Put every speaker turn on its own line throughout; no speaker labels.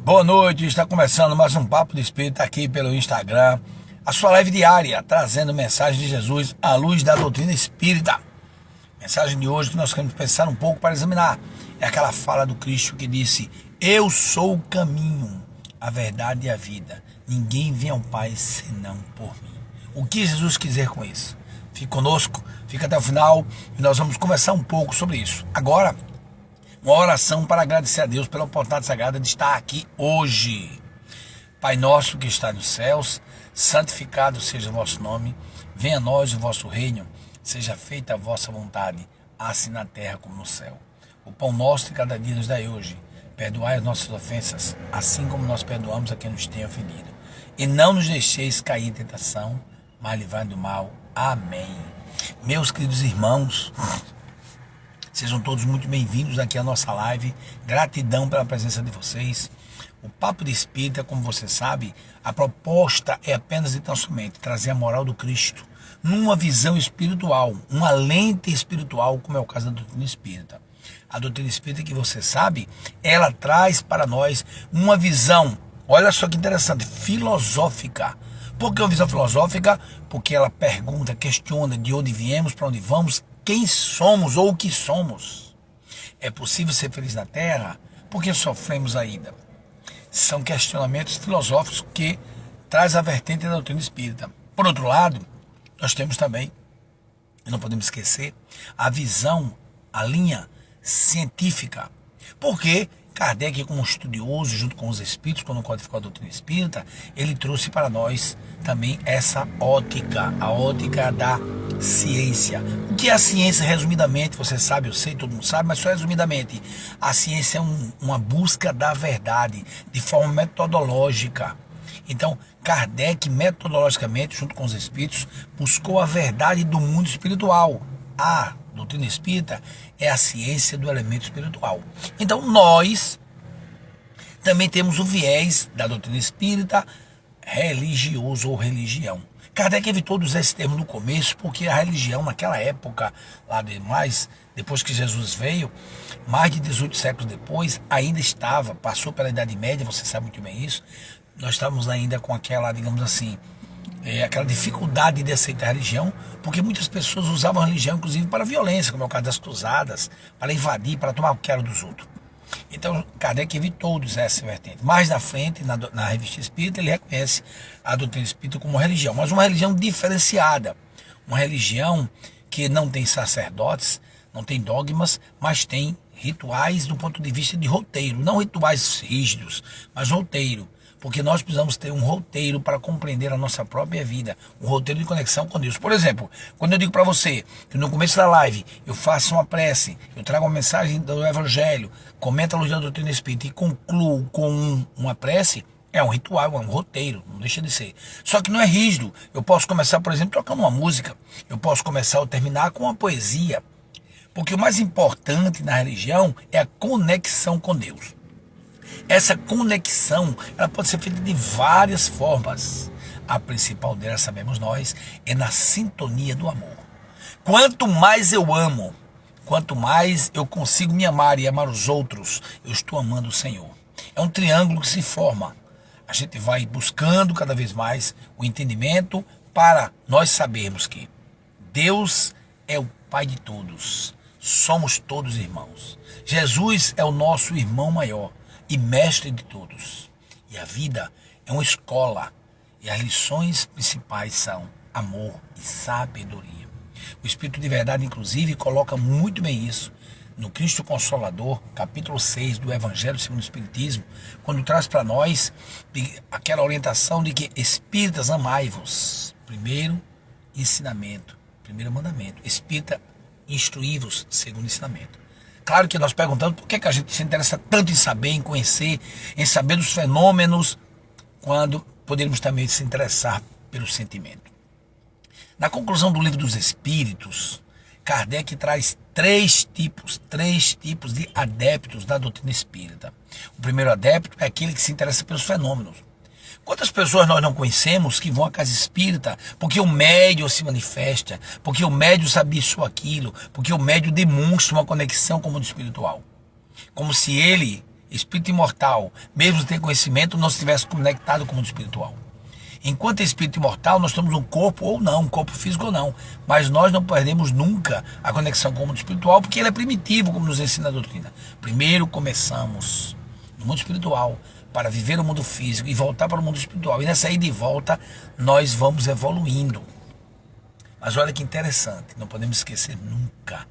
Boa noite, está começando mais um Papo de Espírito aqui pelo Instagram. A sua live diária, trazendo mensagem de Jesus à luz da doutrina espírita. Mensagem de hoje que nós queremos pensar um pouco para examinar. É aquela fala do Cristo que disse: eu sou o caminho, a verdade e a vida. Ninguém vem ao Pai senão por mim. O que Jesus quis dizer com isso? Fique conosco, fica até o final e nós vamos conversar um pouco sobre isso. Agora, uma oração para agradecer a Deus pela oportunidade sagrada de estar aqui hoje. Pai nosso que está nos céus, santificado seja o vosso nome, venha a nós o vosso reino, seja feita a vossa vontade, assim na terra como no céu. O pão nosso de cada dia nos dai hoje, perdoai as nossas ofensas, assim como nós perdoamos a quem nos tem ofendido. E não nos deixeis cair em tentação, mas livrai do mal. Amém. Meus queridos irmãos, sejam todos muito bem-vindos aqui à nossa live. Gratidão pela presença de vocês. O Papo de Espírita, como você sabe, a proposta é apenas e tão somente trazer a moral do Cristo numa visão espiritual, uma lente espiritual, como é o caso da doutrina espírita. A doutrina espírita, que você sabe, ela traz para nós uma visão, olha só que interessante, filosófica. Por que uma visão filosófica? Porque ela pergunta, questiona de onde viemos, para onde vamos, quem somos ou o que somos. É possível ser feliz na Terra? Por que sofremos ainda? São questionamentos filosóficos que traz a vertente da doutrina espírita. Por outro lado, nós temos também, não podemos esquecer, a visão, a linha científica. Porque Kardec, como estudioso, junto com os espíritos, quando codificou a doutrina espírita, ele trouxe para nós também essa ótica, a ótica da ciência. O que é a ciência, resumidamente? Você sabe, eu sei, todo mundo sabe, mas só resumidamente. A ciência é uma busca da verdade, de forma metodológica. Então, Kardec, metodologicamente, junto com os espíritos, buscou a verdade do mundo espiritual. A doutrina espírita é a ciência do elemento espiritual. Então nós também temos o viés da doutrina espírita religioso ou religião. Kardec evitou de usar esse termo no começo porque a religião naquela época, lá demais, depois que Jesus veio, mais de 18 séculos depois, ainda estava, passou pela Idade Média, você sabe muito bem isso, nós estávamos ainda com aquela, digamos assim, aquela dificuldade de aceitar a religião, porque muitas pessoas usavam a religião inclusive para violência, como é o caso das cruzadas, para invadir, para tomar o que era dos outros. Então Kardec evitou de usar essa vertente. Mais na frente, na Revista Espírita, ele reconhece a doutrina espírita como religião, mas uma religião diferenciada, uma religião que não tem sacerdotes, não tem dogmas, mas tem rituais do ponto de vista de roteiro, não rituais rígidos, mas roteiro. Porque nós precisamos ter um roteiro para compreender a nossa própria vida, um roteiro de conexão com Deus. Por exemplo, quando eu digo para você que no começo da live eu faço uma prece, eu trago uma mensagem do Evangelho, comento a luz da doutrina espírita e concluo com uma prece, é um ritual, é um roteiro, não deixa de ser. Só que não é rígido. Eu posso começar, por exemplo, tocando uma música, eu posso começar ou terminar com uma poesia. Porque o mais importante na religião é a conexão com Deus. Essa conexão, ela pode ser feita de várias formas. A principal delas, sabemos nós, é na sintonia do amor. Quanto mais eu amo, quanto mais eu consigo me amar e amar os outros, eu estou amando o Senhor. É um triângulo que se forma. A gente vai buscando cada vez mais o entendimento para nós sabermos que Deus é o Pai de todos. Somos todos irmãos. Jesus é o nosso irmão maior e mestre de todos. E a vida é uma escola, e as lições principais são amor e sabedoria. O Espírito de Verdade, inclusive, coloca muito bem isso no Cristo Consolador, capítulo 6 do Evangelho segundo o Espiritismo, quando traz para nós aquela orientação de que espíritas, amai-vos. Primeiro ensinamento, primeiro mandamento. Espírita, instruí-vos, segundo ensinamento. Claro que nós perguntamos por que a gente se interessa tanto em saber, em conhecer, em saber dos fenômenos, quando poderíamos também se interessar pelo sentimento. Na conclusão do Livro dos Espíritos, Kardec traz três tipos de adeptos da doutrina espírita. O primeiro adepto é aquele que se interessa pelos fenômenos. Quantas pessoas nós não conhecemos que vão à casa espírita porque o médium se manifesta, porque o médium sabe isso ou aquilo, porque o médium demonstra uma conexão com o mundo espiritual. Como se ele espírito imortal, mesmo sem conhecimento, não se tivesse conectado com o mundo espiritual. Enquanto é espírito imortal, nós temos um corpo ou não, um corpo físico ou não. Mas nós não perdemos nunca a conexão com o mundo espiritual, porque ele é primitivo, como nos ensina a doutrina. Primeiro começamos no mundo espiritual para viver o mundo físico e voltar para o mundo espiritual. E nessa ida e volta, nós vamos evoluindo. Mas olha que interessante, não podemos esquecer nunca.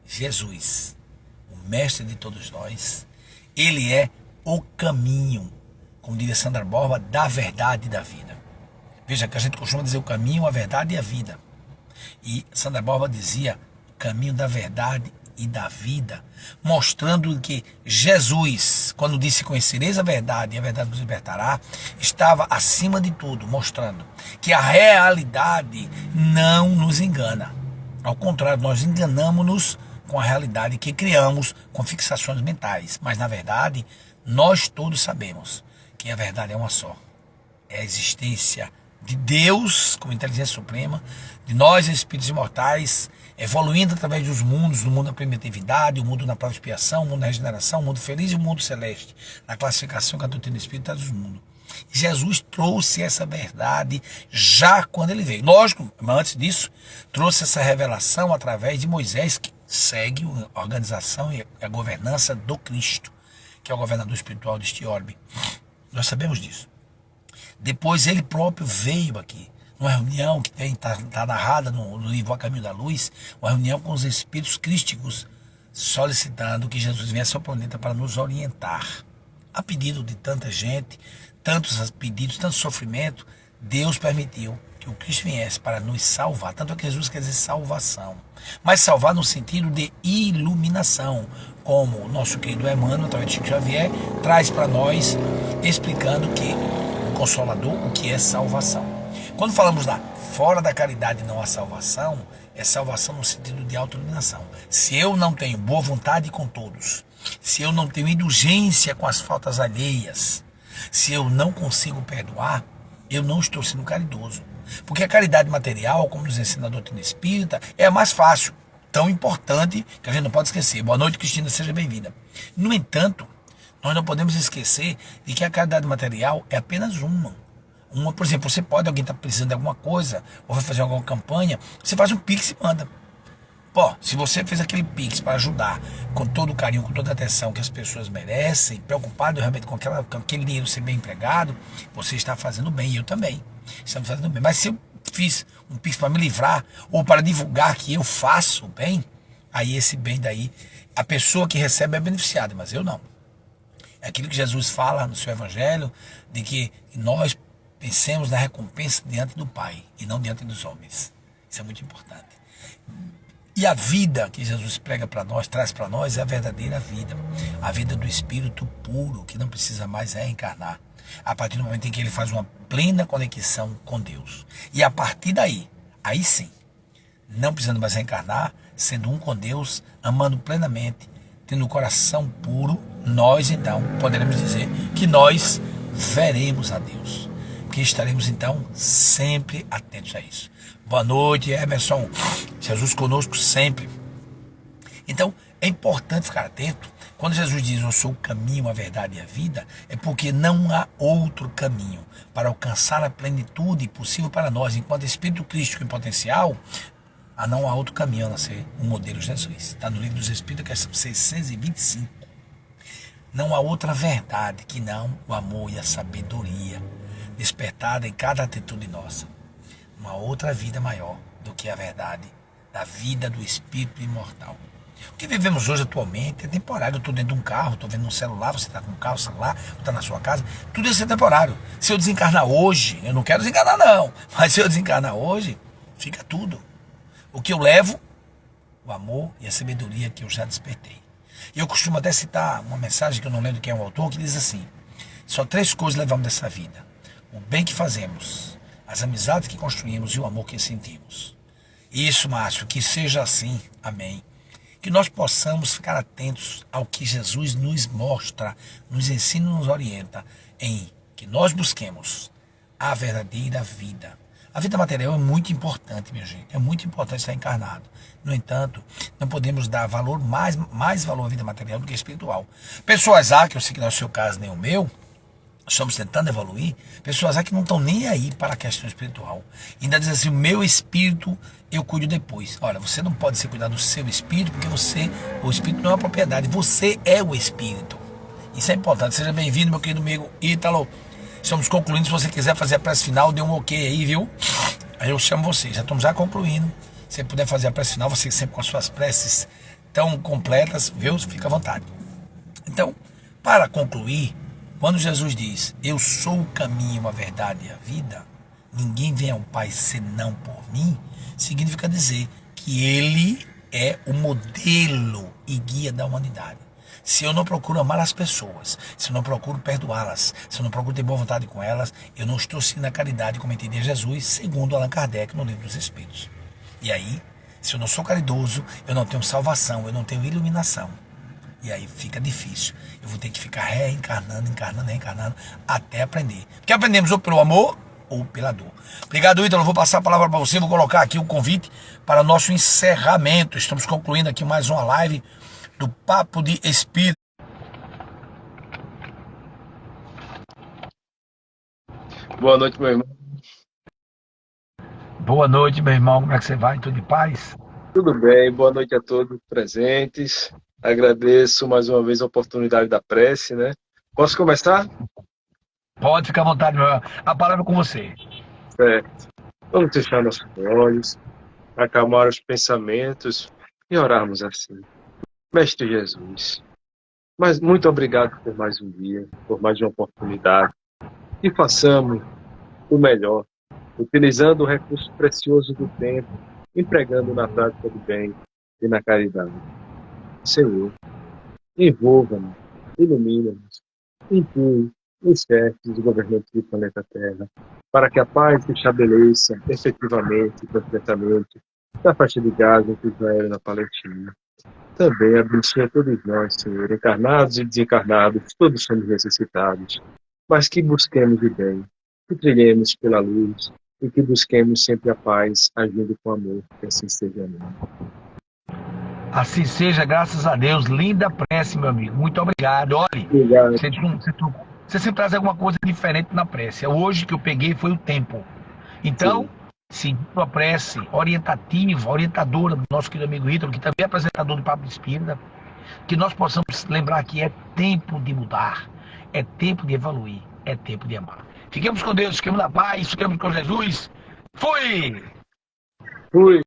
Jesus, o mestre de todos nós, ele é o caminho, como diria Sandra Borba, da verdade e da vida. Veja que a gente costuma dizer o caminho, a verdade e a vida. E Sandra Borba dizia o caminho da verdade e da vida, mostrando que Jesus, quando disse conhecereis a verdade e a verdade vos libertará, estava acima de tudo, mostrando que a realidade não nos engana. Ao contrário, nós enganamos-nos com a realidade que criamos com fixações mentais. Mas na verdade, nós todos sabemos que a verdade é uma só. É a existência de Deus como inteligência suprema, de nós espíritos imortais, evoluindo através dos mundos, do mundo da primitividade, o mundo na própria expiação, o mundo da regeneração, o mundo feliz e o mundo celeste, na classificação que a doutrina espírita dos mundos. Jesus trouxe essa verdade já quando ele veio. Lógico, mas antes disso, trouxe essa revelação através de Moisés, que segue a organização e a governança do Cristo, que é o governador espiritual deste orbe. Nós sabemos disso. Depois ele próprio veio aqui, numa reunião que está narrada no livro A Caminho da Luz, uma reunião com os espíritos crísticos, solicitando que Jesus viesse ao planeta para nos orientar. A pedido de tanta gente, tantos pedidos, tanto sofrimento, Deus permitiu que o Cristo viesse para nos salvar. Tanto é que Jesus quer dizer salvação. Mas salvar no sentido de iluminação, como o nosso querido Emmanuel, através de Chico Xavier, traz para nós, explicando que o Consolador, o que é salvação. Quando falamos lá, fora da caridade não há salvação, é salvação no sentido de autoiluminação. Se eu não tenho boa vontade com todos, se eu não tenho indulgência com as faltas alheias, se eu não consigo perdoar, eu não estou sendo caridoso. Porque a caridade material, como nos ensina a doutrina espírita, é a mais fácil, tão importante, que a gente não pode esquecer. Boa noite, Cristina, seja bem-vinda. No entanto, nós não podemos esquecer de que a caridade material é apenas uma. Por exemplo, você pode, alguém está precisando de alguma coisa, ou vai fazer alguma campanha, você faz um pix e manda. Pô, se você fez aquele pix para ajudar com todo o carinho, com toda a atenção que as pessoas merecem, preocupado realmente com aquele dinheiro ser bem empregado, você está fazendo bem, e eu também. Estamos fazendo bem. Mas se eu fiz um pix para me livrar, ou para divulgar que eu faço bem, aí esse bem daí, a pessoa que recebe é beneficiada, mas eu não. É aquilo que Jesus fala no seu evangelho, de que nós pensemos na recompensa diante do Pai, e não diante dos homens. Isso é muito importante. E a vida que Jesus prega para nós, traz para nós, é a verdadeira vida. A vida do Espírito puro, que não precisa mais reencarnar. A partir do momento em que ele faz uma plena conexão com Deus. E a partir daí, aí sim, não precisando mais reencarnar, sendo um com Deus, amando plenamente, tendo o coração puro, nós então poderemos dizer que nós veremos a Deus. Que estaremos então sempre atentos a isso. Boa noite, Emerson. Jesus conosco sempre. Então, é importante ficar atento. Quando Jesus diz, eu sou o caminho, a verdade e a vida, é porque não há outro caminho para alcançar a plenitude possível para nós, enquanto Espírito Crístico em potencial, não há outro caminho a não ser o modelo Jesus. Está no livro dos Espíritos, questão 625. Não há outra verdade que não o amor e a sabedoria despertada em cada atitude nossa. Uma outra vida maior do que a verdade da vida do Espírito imortal. O que vivemos hoje atualmente é temporário. Eu estou dentro de um carro, estou vendo um celular, você está com um carro, celular, está na sua casa, tudo isso é temporário. Se eu desencarnar hoje, eu não quero desencarnar não, mas se eu desencarnar hoje, fica tudo. O que eu levo, o amor e a sabedoria que eu já despertei. E eu costumo até citar uma mensagem que eu não lembro quem é o autor, que diz assim: só 3 coisas levamos dessa vida: o bem que fazemos, as amizades que construímos e o amor que sentimos. Isso, Márcio, que seja assim. Amém. Que nós possamos ficar atentos ao que Jesus nos mostra, nos ensina e nos orienta, em que nós busquemos a verdadeira vida, A vida material é muito importante, minha gente. É muito importante estar encarnado. No entanto, não podemos dar valor, mais valor à vida material do que espiritual. Pessoas há, que eu sei que não é o seu caso nem o meu, estamos tentando evoluir, pessoas há que não estão nem aí para a questão espiritual. Ainda diz assim, o meu espírito eu cuido depois. Olha, você não pode se cuidar do seu espírito, porque o espírito não é uma propriedade, você é o espírito. Isso é importante. Seja bem-vindo, meu querido amigo Ítalo. Estamos concluindo. Se você quiser fazer a prece final, dê um ok aí, viu? Aí eu chamo você. Já estamos concluindo. Se você puder fazer a prece final, você sempre com as suas preces tão completas, viu? Fica à vontade. Então, para concluir, quando Jesus diz, eu sou o caminho, a verdade e a vida, ninguém vem ao Pai senão por mim, significa dizer que Ele é o modelo e guia da humanidade. Se eu não procuro amar as pessoas, se eu não procuro perdoá-las, se eu não procuro ter boa vontade com elas, eu não estou seguindo a caridade como entendi Jesus, segundo Allan Kardec no Livro dos Espíritos. E aí, se eu não sou caridoso, eu não tenho salvação, eu não tenho iluminação. E aí fica difícil. Eu vou ter que ficar reencarnando, até aprender. Porque aprendemos ou pelo amor ou pela dor. Obrigado, Ítalo. Vou passar a palavra para você, vou colocar aqui o convite para o nosso encerramento. Estamos concluindo aqui mais uma live do Papo de Espírito.
Boa noite, meu irmão.
Boa noite, meu irmão. Como é que você vai? Tudo em paz?
Tudo bem? Boa noite a todos presentes. Agradeço mais uma vez a oportunidade da prece, né? Posso começar?
Pode ficar à vontade, meu irmão. A palavra é com você.
Certo. Vamos fechar nossos olhos, acalmar os pensamentos e orarmos assim. Mestre Jesus, mas muito obrigado por mais um dia, por mais uma oportunidade. E façamos o melhor, utilizando o recurso precioso do tempo, empregando na prática do bem e na caridade. Senhor, envolva-nos, ilumina-nos, inclui os chefes e governantes do planeta Terra, para que a paz se estabeleça efetivamente e completamente na faixa de Gaza, entre Israel e na Palestina. Também abençoa todos nós, Senhor, encarnados e desencarnados, todos somos necessitados, mas que busquemos o bem, que trilhemos pela luz e que busquemos sempre a paz, agindo com amor, que assim seja. Amém.
Assim seja, graças a Deus. Linda prece, meu amigo. Muito obrigado. Olha,
Obrigado.
você sempre traz alguma coisa diferente na prece. Hoje que eu peguei foi o tempo. Então, seguindo a prece orientativa, orientadora do nosso querido amigo Ítalo, que também é apresentador do Papo de Espírita, que nós possamos lembrar que é tempo de mudar, é tempo de evoluir, é tempo de amar. Fiquemos com Deus, fiquemos na paz, fiquemos com Jesus. Fui!
Fui!